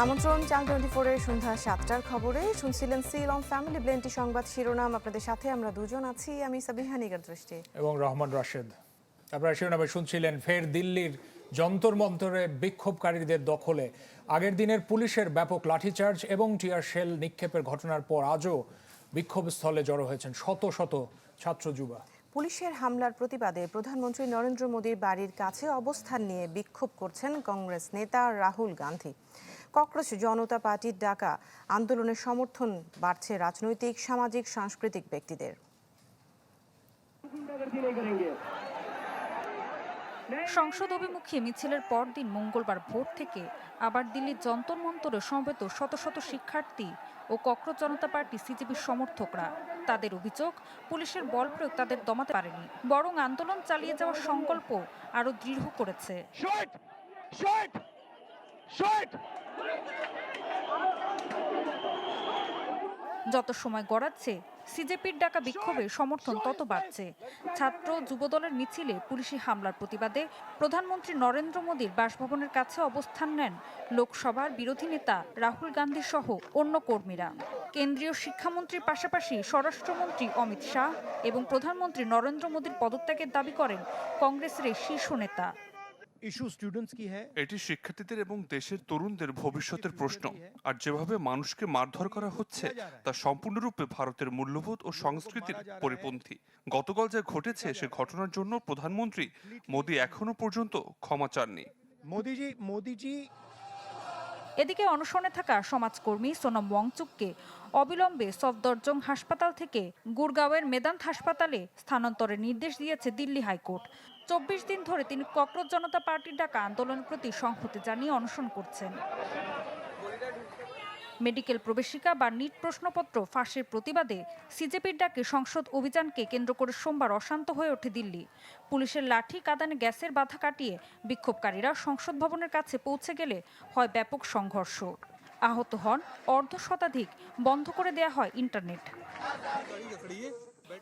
আমন্ত্রণ চ্যানেল 24 এর সন্ধ্যা 7টার খবরে শুনছিলেন সিল অন ফ্যামিলি ব্লেন্টি সংবাদ শিরোনাম। আপনাদের সাথে আমরা দুজন আছি, আমি সাবিহা নিগার দৃষ্টি এবং রহমান রাশেদ। আপনারা শিরোনামে শুনছিলেন ফের দিল্লির যন্তর মন্তরে বিক্ষোভকারীদের দখলে। আগের দিনের পুলিশের ব্যাপক লাঠিচার্জ এবং টিয়ার শেল নিক্ষেপের ঘটনার পর আজও বিক্ষোভস্থলে জড়ো হয়েছেন শত শত ছাত্র যুবা। পুলিশের হামলার প্রতিবাদে প্রধানমন্ত্রী নরেন্দ্র মোদীর বাড়ির কাছে অবস্থান নিয়ে বিক্ষোভ করছেন কংগ্রেস নেতা রাহুল গান্ধী। ককরোচ জনতা পার্টির ডাকা আন্দোলনের সমর্থন বাড়ছে রাজনৈতিক, সামাজিক, সাংস্কৃতিক ব্যক্তিদের। সংসদ অভিমুখী মিছিলের পরদিন মঙ্গলবার ভোর থেকে আবার দিল্লির যন্তর মন্তরে সমবেত শত শত শিক্ষার্থী ও ককরোচ জনতা পার্টি সিজেপির সমর্থকরা। তাদের অভিযোগ, পুলিশের বল প্রয়োগ তাদের দমাতে পারেনি, বরং আন্দোলন চালিয়ে যাওয়ার সংকল্প আরো দৃঢ় করেছে। যত সময় গড়াচ্ছে, সিজেপির ডাকা বিক্ষোভে সমর্থন তত বাড়ছে। ছাত্র যুবদলের মিছিলে পুলিশি হামলার প্রতিবাদে প্রধানমন্ত্রী নরেন্দ্র মোদীর বাসভবনের কাছে অবস্থান নেন লোকসভার বিরোধী নেতা রাহুল গান্ধী সহ অন্য কর্মীরা। কেন্দ্রীয় শিক্ষামন্ত্রীর পাশাপাশি স্বরাষ্ট্রমন্ত্রী অমিত শাহ এবং প্রধানমন্ত্রী নরেন্দ্র মোদীর পদত্যাগের দাবি করেন কংগ্রেসের এই শীর্ষ নেতা। এটি শিক্ষার্থীদের এবং দেশের তরুণদের ভবিষ্যতের প্রশ্ন, আর যেভাবে মানুষকে মারধর করা হচ্ছে তা সম্পূর্ণরূপে ভারতের মূল্যবোধ ও সংস্কৃতির পরিপন্থী। গতকাল যা ঘটেছে সে ঘটনার জন্য প্রধানমন্ত্রী মোদী এখনো পর্যন্ত ক্ষমা চাননি। এদিকে অনশনে থাকা সমাজকর্মী সোনম ওয়াংচুককে অবিলম্বে সফদরজং হাসপাতাল থেকে গুরগাঁওয়ের মেদান্ত হাসপাতালে স্থানান্তরের নির্দেশ দিয়েছে দিল্লি হাইকোর্ট। 24 দিন ধরে তিনি ককরোচ জনতা পার্টির ডাকা আন্দোলনের প্রতি সংহতি জানিয়ে অনশন করছেন। মেডিকেল প্রবেশিকা বা নিট প্রশ্নপত্র ফাঁসের প্রতিবাদে সিজেপির ডাকে সংসদ অভিযানকে কেন্দ্র করে সোমবার অশান্ত হয়ে ওঠে দিল্লি। পুলিশের লাঠি, কাঁদানে গ্যাসের বাধা কাটিয়ে বিক্ষোভকারীরা সংসদ ভবনের কাছে পৌঁছে গেলে হয় ব্যাপক সংঘর্ষ। আহত হন অর্ধ শতাধিক, বন্ধ করে দেয়া হয় ইন্টারনেট।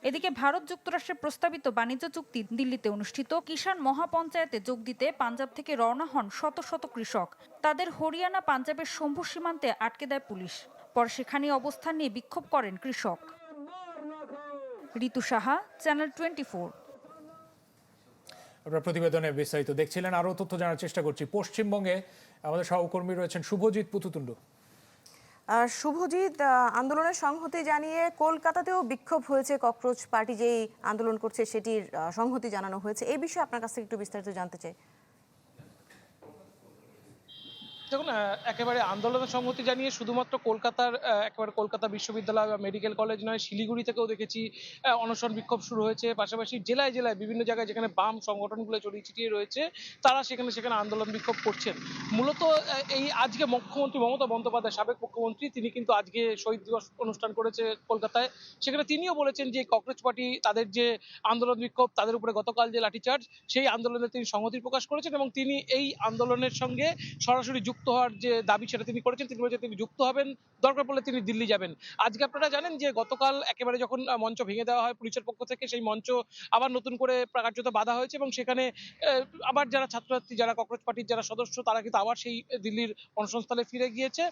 এদিকে ভারত যুক্তরাষ্ট্রের প্রস্তাবিত বাণিজ্য চুক্তি দিল্লিতে অনুষ্ঠিত কিষাণ মহাপঞ্চায়েতে যোগ দিতে পাঞ্জাব থেকে রওনা হন শত শত কৃষক। তাদের হরিয়ানা, পাঞ্জাবের শম্ভু সীমান্তে আটকে দেয় পুলিশ। পর সেখানে অবস্থান নিয়ে বিক্ষোভ করেন কৃষক। ঋতু সাহা, চ্যানেল 24। আপনার প্রতিবেদনে বিস্তারিত দেখছিলেন। আরও তথ্য জানার চেষ্টা করছি। পশ্চিমবঙ্গে আমাদের সহকর্মী রয়েছেন শুভজিৎ পুতুতুন্ড। শুভজিৎ, আন্দোলনের সংহতি জানিয়ে কলকাতাতেও বিক্ষোভ হয়েছে। ককরোচ পার্টি যেই আন্দোলন করছে সেটির সংহতি জানানো হয়েছে। এই বিষয়ে আপনার কাছ থেকে একটু বিস্তারিত জানতে চাই। দেখুন, একেবারে আন্দোলনের সংহতি জানিয়ে শুধুমাত্র কলকাতার একেবারে কলকাতা বিশ্ববিদ্যালয় বা মেডিকেল কলেজ নয়, শিলিগুড়ি থেকেও দেখেছি অনশন বিক্ষোভ শুরু হয়েছে। পাশাপাশি জেলায় জেলায় বিভিন্ন জায়গায় যেখানে বাম সংগঠনগুলো ছড়িয়ে ছিটিয়ে রয়েছে তারা সেখানে আন্দোলন বিক্ষোভ করছেন। মূলত এই আজকে মুখ্যমন্ত্রী মমতা বন্দ্যোপাধ্যায়, সাবেক মুখ্যমন্ত্রী, তিনি কিন্তু আজকে শহীদ দিবস অনুষ্ঠান করেছে কলকাতায়। সেখানে তিনিও বলেছেন যে ককরোচ পার্টি তাদের যে আন্দোলন বিক্ষোভ, তাদের উপরে গতকাল যে লাঠিচার্জ, সেই আন্দোলনে তিনি সংহতি প্রকাশ করেছেন এবং তিনি এই আন্দোলনের সঙ্গে সরাসরি যুক্ত হওয়ার যে দাবি সেটা তিনি করেছেন। তিনি বলেছেন তিনি যুক্ত হবেন, দরকার পড়লে তিনি দিল্লি যাবেন। আজকে আপনারা জানেন যে গতকাল একেবারে যখন মঞ্চ ভেঙে দেওয়া হয় পুলিশের পক্ষ থেকে, সেই মঞ্চ আবার নতুন করে কার্যত বাধা হয়েছে এবং সেখানে আবার যারা ছাত্রছাত্রী, যারা ককরোচ পার্টির যারা সদস্য, তারা কিন্তু আবার সেই দিল্লির অনশনস্থলে ফিরে গিয়েছে।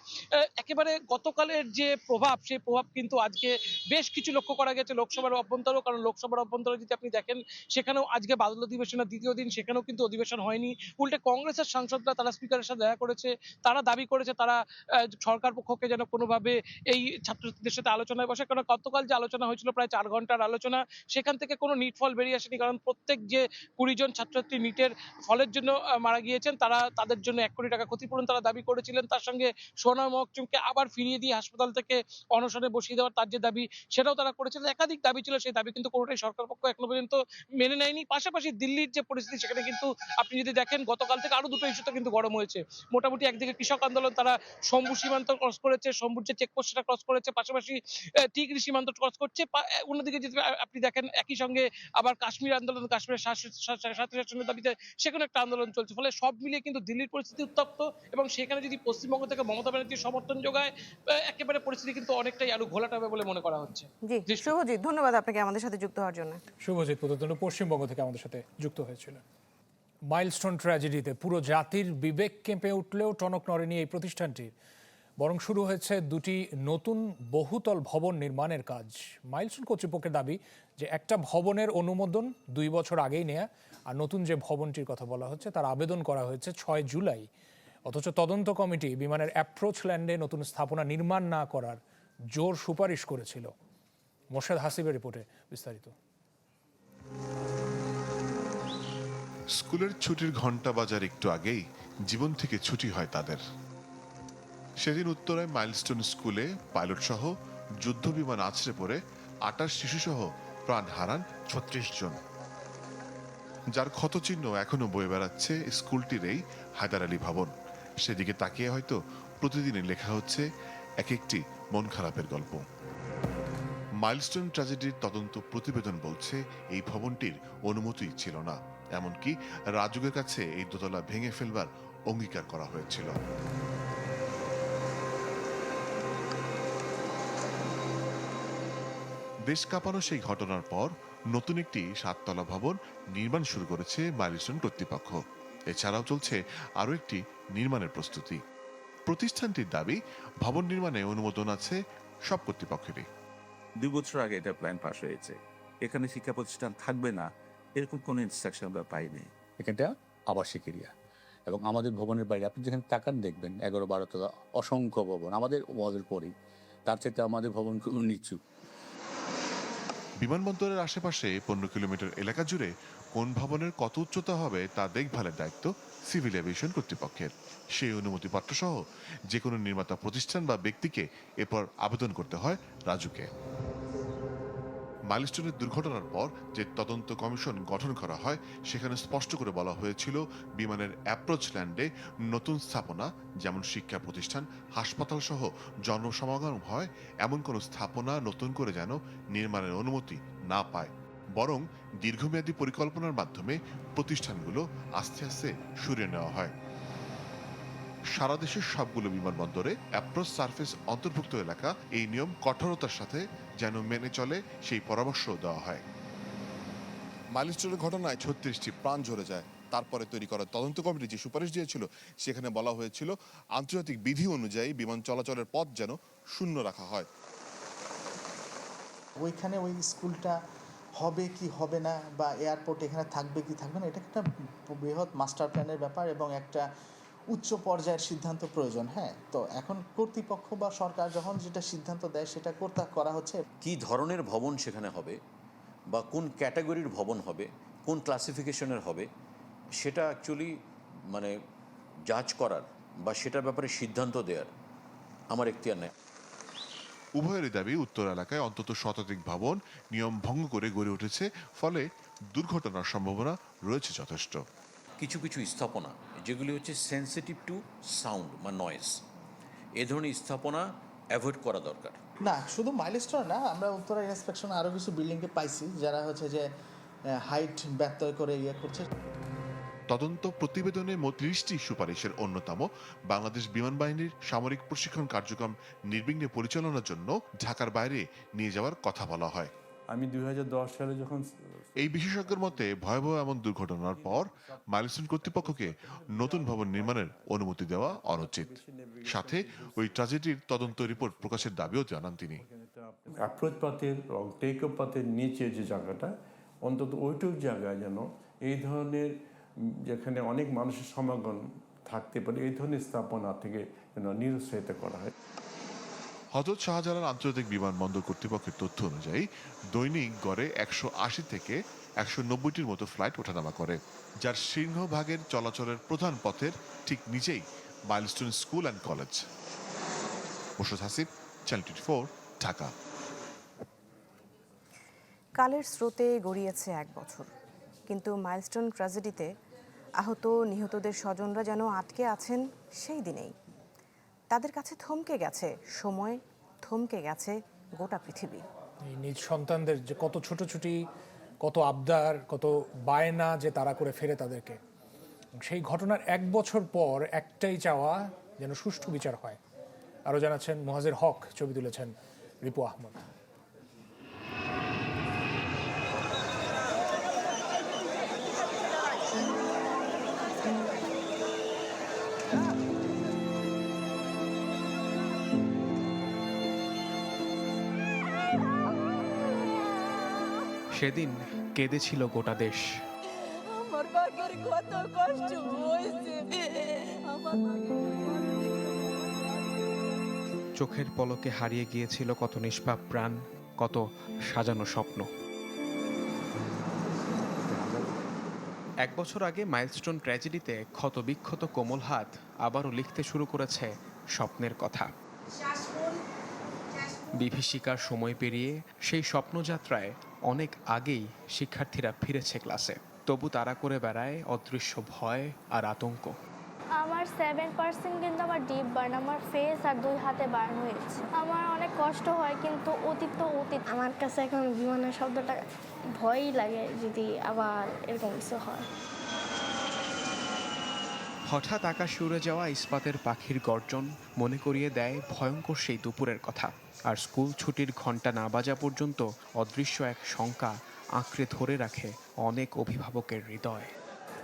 একেবারে গতকালের যে প্রভাব, সেই প্রভাব কিন্তু আজকে বেশ কিছু লক্ষ্য করা গেছে লোকসভার অভ্যন্তরেও। কারণ লোকসভার অভ্যন্তরে যদি আপনি দেখেন, সেখানেও আজকে বাদল অধিবেশনের দ্বিতীয় দিন, সেখানেও কিন্তু অধিবেশন হয়নি। উল্টে কংগ্রেসের সাংসদরা তারা স্পিকারের সাথে দেখা করেছে, তারা দাবি করেছে তারা সরকার পক্ষকে যেন কোনোভাবে এই ছাত্রছাত্রীদের সাথে আলোচনায় বসে। কারণ গতকাল যে আলোচনা হয়েছিল প্রায় 4 ঘন্টার আলোচনা, সেখান থেকে কোনো নিট ফল বেরিয়ে আসেনি। কারণ প্রত্যেক যে 20 জন ছাত্রছাত্রী নিটের ফলের জন্য মারা গিয়েছেন, তাদের জন্য 1 কোটি টাকা ক্ষতিপূরণ তারা দাবি করেছিলেন। তার সঙ্গে সোনাম ওয়াংচুককে আবার ফিরিয়ে দিয়ে হাসপাতাল থেকে অনশনে বসিয়ে দেওয়ার তার যে দাবি, সেটাও তারা করেছিলেন। একাধিক দাবি ছিল, সেই দাবি কিন্তু কোনোটাই সরকার পক্ষ এখনো পর্যন্ত মেনে নেয়নি। পাশাপাশি দিল্লির যে পরিস্থিতি, সেখানে কিন্তু আপনি যদি দেখেন গতকাল থেকে আরো দুটো ইস্যুতে কিন্তু গরম হয়েছে। মোটামুটি একদিকে কৃষক আন্দোলন, তারা শম্ভু সীমান্ত ক্রস করেছে, শম্ভুর যে চেকপোস্ট সেটা ক্রস করেছে, পাশাপাশি টিকরি সীমান্ত ক্রস করছে। অন্যদিকে যদি আপনি দেখেন একই সঙ্গে আবার কাশ্মীর আন্দোলন, কাশ্মীরের স্বায়ত্তশাসনের দাবিতে সেখানে একটা আন্দোলন চলছে। ফলে সব মিলিয়ে কিন্তু দিল্লির পরিস্থিতি উত্তপ্ত এবং সেখানে যদি পশ্চিমবঙ্গ থেকে মমতা ব্যানার্জির সমর্থন যোগায়, একেবারে পরিস্থিতি কিন্তু অনেকটাই আরো ঘোলাটে হবে বলে মনে করা হচ্ছে। জি শুভজিৎ, ধন্যবাদ আপনাকে আমাদের সাথে যুক্ত হওয়ার জন্য। শুভজিৎ পুতুতুন্ড পশ্চিমবঙ্গ থেকে আমাদের সাথে যুক্ত হয়েছিলেন। মাইলস্টোন ট্র্যাজেডিতে পুরো জাতির বিবেক কেঁপে উঠলেও টনক নড়েনি এই প্রতিষ্ঠানটির, বরং শুরু হয়েছে দুটি নতুন বহুতল ভবন নির্মাণের কাজ। মাইলস্টোন কর্তৃপক্ষের দাবি যে একটা ভবনের অনুমোদন 2 বছর আগেই নেয়া, আর নতুন যে ভবনটির কথা বলা হচ্ছে তার আবেদন করা হয়েছে 6 জুলাই। অথচ তদন্ত কমিটি বিমানের অ্যাপ্রোচ ল্যান্ডে নতুন স্থাপনা নির্মাণ না করার জোর সুপারিশ করেছিল। মোর্শেদ হাসিবের রিপোর্টে বিস্তারিত। স্কুলের ছুটির ঘন্টা বাজার একটু আগেই জীবন থেকে ছুটি হয় তাদের। সেদিন উত্তরায় মাইলস্টোন স্কুলে পাইলট সহ যুদ্ধ বিমান আছড়ে পড়ে 28 শিশু সহ প্রাণ হারান 36 জন, যার ক্ষতচিহ্ন এখনো বয়ে বেড়াচ্ছে স্কুলটির এই হায়দার আলী ভবন। সেদিকে তাকিয়ে হয়তো প্রতিদিনই লেখা হচ্ছে এক একটি মন খারাপের গল্প। মাইলস্টোন ট্র্যাজেডির তদন্ত প্রতিবেদন বলছে এই ভবনটির অনুমতি ছিল না, এমনকি রাজুকের কাছে এই দোতলা ভেঙে ফেলবার অঙ্গীকার করা হয়েছিল। দেশ কাঁপানো সেই ঘটনার পর নতুন একটি 7তলা ভবন নির্মাণ শুরু করেছে মাইলস্টোন কর্তৃপক্ষ। এছাড়াও চলছে আরও একটি নির্মাণের প্রস্তুতি। প্রতিষ্ঠানটির দাবি, ভবন নির্মাণে অনুমোদন আছে সব কর্তৃপক্ষেরই। 2 বছর আগে এটা প্ল্যান পাস হয়েছে। এখানে শিক্ষা প্রতিষ্ঠান থাকবে না এরকম কোনো ইনস্ট্রাকশন আমরা পাইনি। এখানটা আবাসিক এরিয়া এবং আমাদের ভবনের বাইরে আপনি যেখানে তাকান দেখবেন 11-12 তলা অসংখ্য ভবন আমাদের পরেই, তার চাইতে আমাদের ভবন খুব নিচু। বিমানবন্দরের আশেপাশে 15 কিলোমিটার এলাকা জুড়ে কোন ভবনের কত উচ্চতা হবে তা দেখভালের দায়িত্ব সিভিল এভিয়েশন কর্তৃপক্ষের। সেই অনুমতিপত্র সহ যে কোনো নির্মাতা প্রতিষ্ঠান বা ব্যক্তিকে এরপর আবেদন করতে হয় রাজুকে। মাইলস্টোনের দুর্ঘটনার পর যে তদন্ত কমিশন গঠন করা হয় সেখানে স্পষ্ট করে বলা হয়েছিল বিমানের অ্যাপ্রোচ ল্যান্ডে নতুন স্থাপনা, যেমন শিক্ষা প্রতিষ্ঠান, হাসপাতাল সহ জনসমাগম হয় এমন কোনো স্থাপনা নতুন করে যেন নির্মাণের অনুমতি না পায়, বরং দীর্ঘমেয়াদী পরিকল্পনার মাধ্যমে প্রতিষ্ঠানগুলো আস্তে আস্তে সরিয়ে নেওয়া হয়। সারা দেশের সবগুলো বিমানবন্দরে অ্যাপ্রোচ সার্ফেস অন্তর্ভুক্ত এলাকা এই নিয়ম কঠোরতার সাথে যেন মেনে চলে সেই পরামর্শ দেওয়া হয়। মাইলস্টোনের ঘটনায় 36টি প্রাণ ঝরে যায়। তারপরে তৈরি করা তদন্ত কমিটি যে সুপারিশ দিয়েছিল সেখানে বলা হয়েছিল আন্তর্জাতিক বিধি অনুযায়ী বিমান চলাচলের পথ যেন শূন্য রাখা হয়। ওইখানে ওই স্কুলটা হবে কি হবে না, বা এয়ারপোর্ট এখানে থাকবে কি থাকবে না, এটা একটা বৃহৎ মাস্টার প্ল্যানের ব্যাপার এবং একটা উচ্চ পর্যায়ের সিদ্ধান্ত প্রয়োজন। হ্যাঁ, তো এখন কর্তৃপক্ষ বা সরকার যখন যেটা সিদ্ধান্ত দেয় সেটা করা হচ্ছে। কি ধরনের ভবন সেখানে হবে বা কোন ক্যাটাগরির ভবন হবে, কোন ক্লাসিফিকেশনের হবে, সেটা অ্যাকচুয়ালি মানে জাজ করার বা সেটার ব্যাপারে সিদ্ধান্ত দেওয়ার আমার এখতিয়ার নেই। উভয়েরই দাবি, উত্তর এলাকায় অন্তত শতাধিক ভবন নিয়ম ভঙ্গ করে গড়ে উঠেছে, ফলে দুর্ঘটনার সম্ভাবনা রয়েছে যথেষ্ট। কিছু কিছু স্থাপনা যেগুলি হচ্ছে সেন্সিটিভ টু সাউন্ড বা নয়েজ, এ ধরনের স্থাপনা অ্যাভয়েড করা দরকার। না, শুধু মাইলস্টোন না, আমরা উত্তরা ইন্সপেকশন আরও কিছু বিল্ডিংকে পাইছি যারা হচ্ছে যে হাইট ব্যত্যয় করে করছে। তদন্ত প্রতিবেদনে 30টি সুপারিশের অন্যতম বাংলাদেশ বিমান বাহিনীর সামরিক প্রশিক্ষণ কার্যক্রম নির্বিঘ্নে পরিচালনার জন্য ঢাকার বাইরে নিয়ে যাওয়ার কথা বলা হয়। আমি 2010 সালে যখন এই বিশেষজ্ঞের মতে ভয়াবহ এমন দুর্ঘটনার পর মাইলস্টোন কর্তৃপক্ষকে নতুন ভবন নির্মাণের অনুমতি দেওয়া অনুচিত। সাথে ওই ট্র্যাজেডির তদন্ত রিপোর্ট প্রকাশের দাবিও জানান তিনি। অ্যাপ্রোচ পথের এবং টেক অফ পথের নিচে যে জায়গাটা, অন্তত ওইটুক জায়গায় যেন এই ধরনের, যেখানে অনেক মানুষের সমাগম থাকতে পারে, এই ধরনের স্থাপনা থেকে যেন নিরুৎসাহিত করা হয়। হযরত শাহজালাল আন্তর্জাতিক বিমানবন্দর কর্তৃপক্ষের তথ্য অনুযায়ী দৈনিক গড়ে 180 থেকে 190টির মতো ফ্লাইট ওঠানামা করে, যার সিংহভাগের চলাচলের প্রধান পথের ঠিক নিচেই milestone school and college. Morshed Hasib, channel 24, Dhaka. কালের স্রোতে গড়িয়েছে 1 বছর, কিন্তু মাইলস্টোন ট্র্যাজেডিতে আহত নিহতদের স্বজনরা যেন আটকে আছেন সেই দিনেই। তাদের কাছে থমকে গেছে সময়, থমকে গেছে গোটা পৃথিবী। এই নিজ সন্তানদের যে কত ছোটাছুটি, কত আবদার, কত বায়না যে তারা করে ফেরে তাদেরকে, সেই ঘটনার 1 বছর পর একটাই চাওয়া যেন সুষ্ঠু বিচার হয়। আরও জানাচ্ছেন মুহাজির হক, ছবি তুলেছেন রিপু আহমদ। সেদিন কেঁদেছিল গোটা দেশ। আমার বাবার কত কষ্ট হয়েছে, আমার চোখের পলকে হারিয়ে গিয়েছিল কত নিষ্পাপ প্রাণ, কত সাজানো স্বপ্ন। 1 বছর আগে মাইলস্টোন ট্র্যাজেডিতে ক্ষতবিক্ষত কোমল হাত আবারও লিখতে শুরু করেছে স্বপ্নের কথা। বিভীষিকার সময় পেরিয়ে সেই স্বপ্নযাত্রায় অনেক আগেই শিক্ষার্থীরা ফিরেছে ক্লাসে, তবু তারা করে বেড়ায় অদৃশ্য ভয় আর আতঙ্ক। আমার 7% কিন্তু আমার ডিপ বার্ন, আমার ফেস আর 2 হাতে বার্ন হয়েছে। আমার অনেক কষ্ট হয়, কিন্তু অতীত তো অতীত। আমার কাছে এখন বিমানের শব্দটা ভয়ই লাগে যদি আবার এরকম কিছু হয়। হঠাৎ আকাশে উড়ে যাওয়া ইস্পাতের পাখির গর্জন মনে করিয়ে দেয় ভয়ঙ্কর সেই দুপুরের কথা। আর স্কুল ছুটির ঘণ্টা না বাজা পর্যন্ত অদৃশ্য এক শঙ্কা আঁকড়ে ধরে রাখে অনেক অভিভাবকের হৃদয়।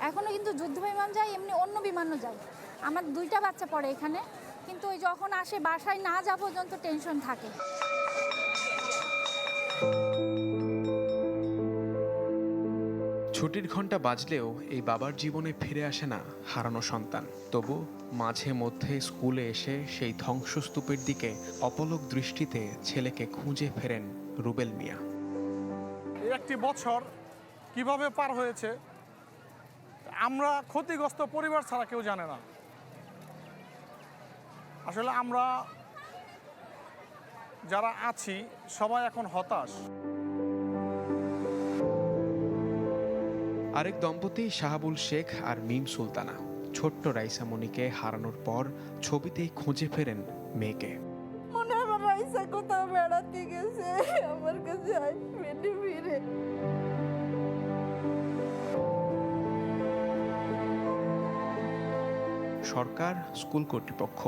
এখনো কিন্তু যুদ্ধ বিমান যায়, এমনি অন্য বিমানও যায়। আমার 2টা বাচ্চা পড়ে এখানে, কিন্তু ওই যখন আসে বাসায় না যাওয়া পর্যন্ত টেনশন থাকে। ছুটির ঘণ্টা বাজলেও এই বাবার জীবনে ফিরে আসে না হারানো সন্তান। তবু মাঝে মধ্যে স্কুলে এসে সেই ধ্বংসস্তূপের দিকে অপলক দৃষ্টিতে ছেলেকে খুঁজে ফেরেন রুবেল মিয়া। একটি বছর কিভাবে পার হয়েছে আমরা ক্ষতিগ্রস্ত পরিবার ছাড়া কেউ জানে না। আসলে আমরা যারা আছি সবাই এখন হতাশ। আরেক দম্পতি শাহাবুল শেখ আর মিম সুলতানা ছোট্ট রাইসামণিকে হারানোর পর ছবিতেই খুঁজে ফেরেন মেয়েকে। মনে হয় আমার রাইসা কোথাও বেড়াতে গেছে, আমার কাছে আসবে ফিরে। সরকার, স্কুল কর্তৃপক্ষ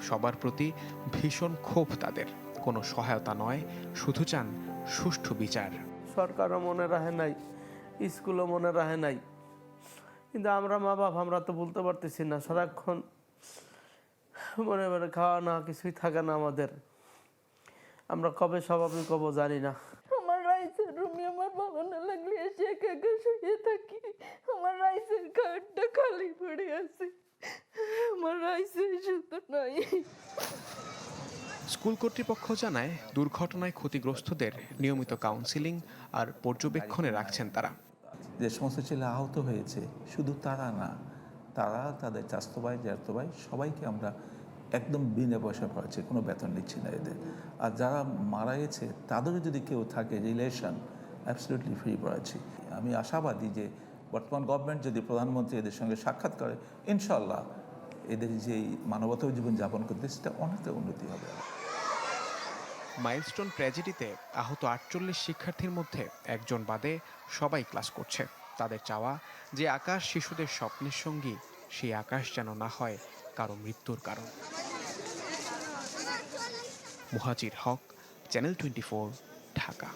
সবার প্রতি ভীষণ ক্ষোভ তাদের। কোনো সহায়তা নয়, শুধু চান সুষ্ঠু বিচার। সরকারও মনে রাখে নাই, স্কুলও মনে রাখে নাই, কিন্তু আমরা মা বাপ আমরা তো বলতে পারতেছি না। সারাক্ষণ মনে মনে খাওয়া না কিছুই থাকে না আমাদের। আমরা কবে স্বাভাবিক হবো জানি না। আমার রাইসের রুমে আমার ভালো না লাগলে এসে একা একা শুয়ে থাকি। আমার রাইসের খাটটা খালি পড়ে আছে, আমার রাইসের শুধু নাই। স্কুল কর্তৃপক্ষ জানায় দুর্ঘটনায় ক্ষতিগ্রস্তদের নিয়মিত কাউন্সিলিং আর পর্যবেক্ষণে রাখছেন তারা। যে সমস্ত ছেলে আহত হয়েছে শুধু তারা না, তারা তাদের চাচাতো ভাই জ্যাঠতো ভাই সবাইকে আমরা একদম বিনা পয়সা পড়াচ্ছি, কোনো বেতন নিচ্ছি না এদের। আর যারা মারা গেছে তাদেরও যদি কেউ থাকে রিলেশন, অ্যাবসলিউটলি ফ্রি পড়াচ্ছি। আমি আশাবাদী যে বর্তমান গভর্নমেন্ট যদি প্রধানমন্ত্রী এদের সঙ্গে সাক্ষাৎ করে, ইনশাল্লাহ এদের যেই মানবতার জীবন যাপন করতে সেটা অনেকটা উন্নতি হবে। মাইলস্টোন ট্র্যাজেডিতে আহত 48 শিক্ষার্থীর মধ্যে একজন বাদে সবাই ক্লাস করছে। তাদের চাওয়া যে আকাশ শিশুদের স্বপ্নের সঙ্গী, সেই আকাশ যেন না হয় কারো মৃত্যুর কারণ। মুহাজির হক, চ্যানেল 24, ঢাকা।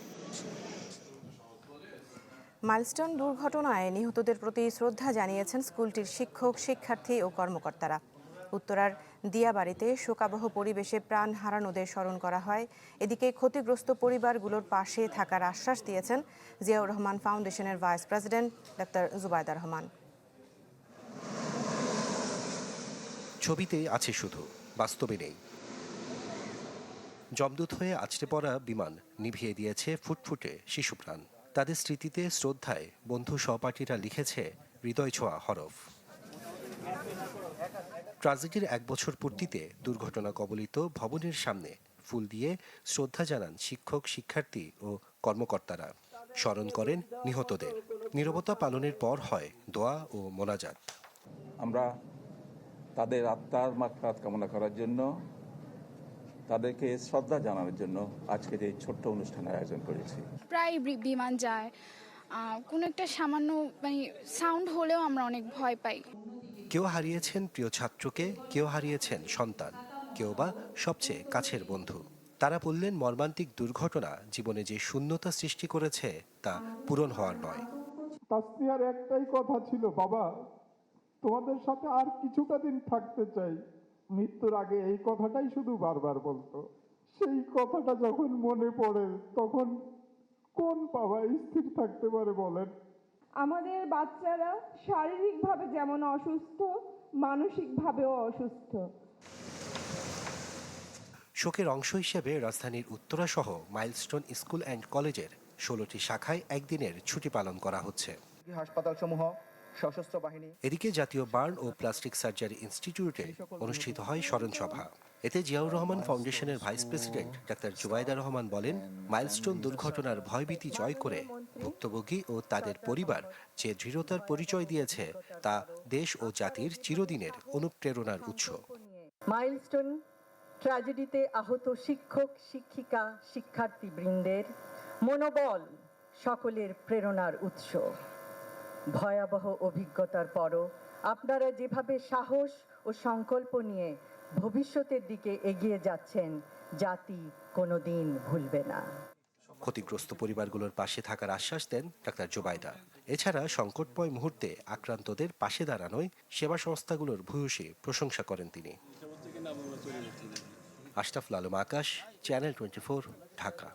মাইলস্টোন দুর্ঘটনায় নিহতদের প্রতি শ্রদ্ধা জানিয়েছেন স্কুলটির শিক্ষক, শিক্ষার্থী ও কর্মকর্তারা। উত্তরার দিয়াবাড়িতে শোকাবহ পরিবেশে প্রাণ হারানোদের স্মরণ করা হয়। এদিকে ক্ষতিগ্রস্ত পরিবারগুলোর পাশে থাকার আশ্বাস দিয়েছেন জিয়াউর রহমান ফাউন্ডেশনের vice president doctor Zubaida Rahman. ছবিতে আছে শুধু, বাস্তবে নেই। জমদূত হয়ে আছড়ে পড়া বিমান নিভিয়ে দিয়েছে ফুটফুটে শিশুপ্রাণ। তাদের স্মৃতিতে শ্রদ্ধায় বন্ধু সহপাঠীরা লিখেছে হৃদয় ছোঁয়া হরফ। ট্র্যাজেডির 1 বছর পূর্তিতে দুর্ঘটনা কবলিত ভবনের সামনে ফুল দিয়ে শ্রদ্ধা জানান শিক্ষক, শিক্ষার্থী ও কর্মকর্তারা। স্মরণ করেন নিহতদের। নীরবতা পালনের পর হয় দোয়া ও মোনাজাত। আমরা তাদের আত্মার মাগফিরাত কামনা করার জন্য, তাদেরকে শ্রদ্ধা জানানোর জন্য আজকের এই ছোট্ট অনুষ্ঠানের আয়োজন করেছি। প্রায় বিমান যায়, কোনো একটা সামান্য সাউন্ড হলেও আমরা অনেক ভয় পাই। কেউ হারিয়েছেন প্রিয় ছাত্রকে, কেউ হারিয়েছেন সন্তান, কেউ বা সবচেয়ে কাছের বন্ধু। তারা বললেন মর্মান্তিক দুর্ঘটনা জীবনে যে শূন্যতা সৃষ্টি করেছে তা পূরণ হওয়ার নয়। তাসনিয়ার একটাই কথা ছিল, বাবা তোমাদের সাথে আর কিছুটা দিন থাকতে চাই। মৃত্যুর আগে এই কথাটাই শুধু বারবার বলতো। সেই কথাটা যখন মনে পড়ে তখন কোন বাবা স্থির থাকতে পারে বলেন? আমাদের বাচ্চারা শারীরিকভাবে যেমন অসুস্থ, মানসিকভাবেও অসুস্থ। শোকের অংশ হিসেবে রাজধানীর উত্তরাসহ মাইলস্টোন স্কুল অ্যান্ড কলেজের 16টি শাখায় একদিনের ছুটি পালন করা হচ্ছে। হাসপাতালসমূহ, সশস্ত্র বাহিনী। এদিকে জাতীয় বার্ন ও প্লাস্টিক সার্জারি ইনস্টিটিউটে অনুষ্ঠিত হয় স্মরণসভা। এতে জিয়াউর রহমান ফাউন্ডেশনের vice president doctor Zubaida Rahman বলেন, মাইলস্টোন দুর্ঘটনার ভয়ভীতি জয় করে ভুক্তভোগী ও তাদের পরিবার যে দৃঢ়তার পরিচয় দিয়েছে তা দেশ ও জাতির চিরদিনের অনুপ্রেরণার উৎস। মাইলস্টোন ট্র্যাজেডিতে আহত শিক্ষক, শিক্ষিকা, শিক্ষার্থীবৃন্দের মনোবল সকলের প্রেরণার উৎস। ভয়াবহ অভিজ্ঞতার পরও আপনারা যেভাবে সাহস ও সংকল্প নিয়ে ভবিষ্যতের দিকে এগিয়ে যাচ্ছেন, জাতি কোনোদিন ভুলবে না। ক্ষতিগ্রস্ত পরিবারগুলোর পাশে থাকার আশ্বাস দেন ডাক্তার জুবাইদা। এছাড়া সংকটময় মুহূর্তে আক্রান্তদের পাশে দাঁড়ানোয় সেবা সংস্থাগুলোর ভূয়সী প্রশংসা করেন তিনি। আশরাফুল আলম আকাশ, চ্যানেল 24, ঢাকা।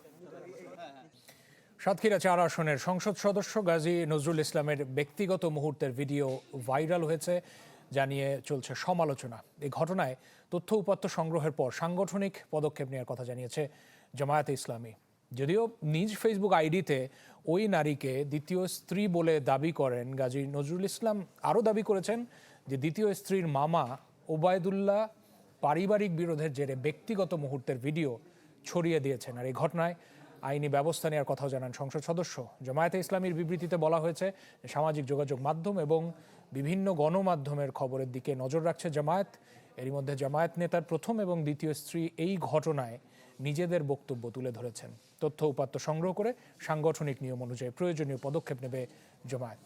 সাতক্ষীরা 4 আসনের সংসদ সদস্য গাজী নজরুল ইসলামের ব্যক্তিগত মুহূর্তের ভিডিও ভাইরাল হয়েছে, জানিয়ে চলছে সমালোচনা। এই ঘটনায় তথ্য উপাত্ত সংগ্রহের পর সাংগঠনিক পদক্ষেপ নেওয়ার কথা জানিয়েছে জামায়াতে ইসলামী। যদিও নিজ ফেসবুক আইডিতে ওই নারীকে দ্বিতীয় স্ত্রী বলে দাবি করেন গাজী নজরুল ইসলাম, আরও দাবি করেছেন যে দ্বিতীয় স্ত্রীর মামা ওবায়দুল্লাহ পারিবারিক বিরোধের জেরে ব্যক্তিগত মুহূর্তের ভিডিও ছড়িয়ে দিয়েছেন। আর এই ঘটনায় আইনি ব্যবস্থা নেওয়ার কথাও জানান সংসদ সদস্য। জামায়াতে ইসলামীর বিবৃতিতে বলা হয়েছে, সামাজিক যোগাযোগ মাধ্যম এবং বিভিন্ন গণমাধ্যমের খবরের দিকে নজর রাখছে জামায়াত। এরই মধ্যে জামায়াত নেতার প্রথম এবং দ্বিতীয় স্ত্রী এই ঘটনায় নিজেদের বক্তব্য তুলে ধরেছেন। তথ্য উপাত্ত সংগ্রহ করে সাংগঠনিক নিয়ম অনুযায়ী প্রয়োজনীয় পদক্ষেপ নেবে জামায়াত।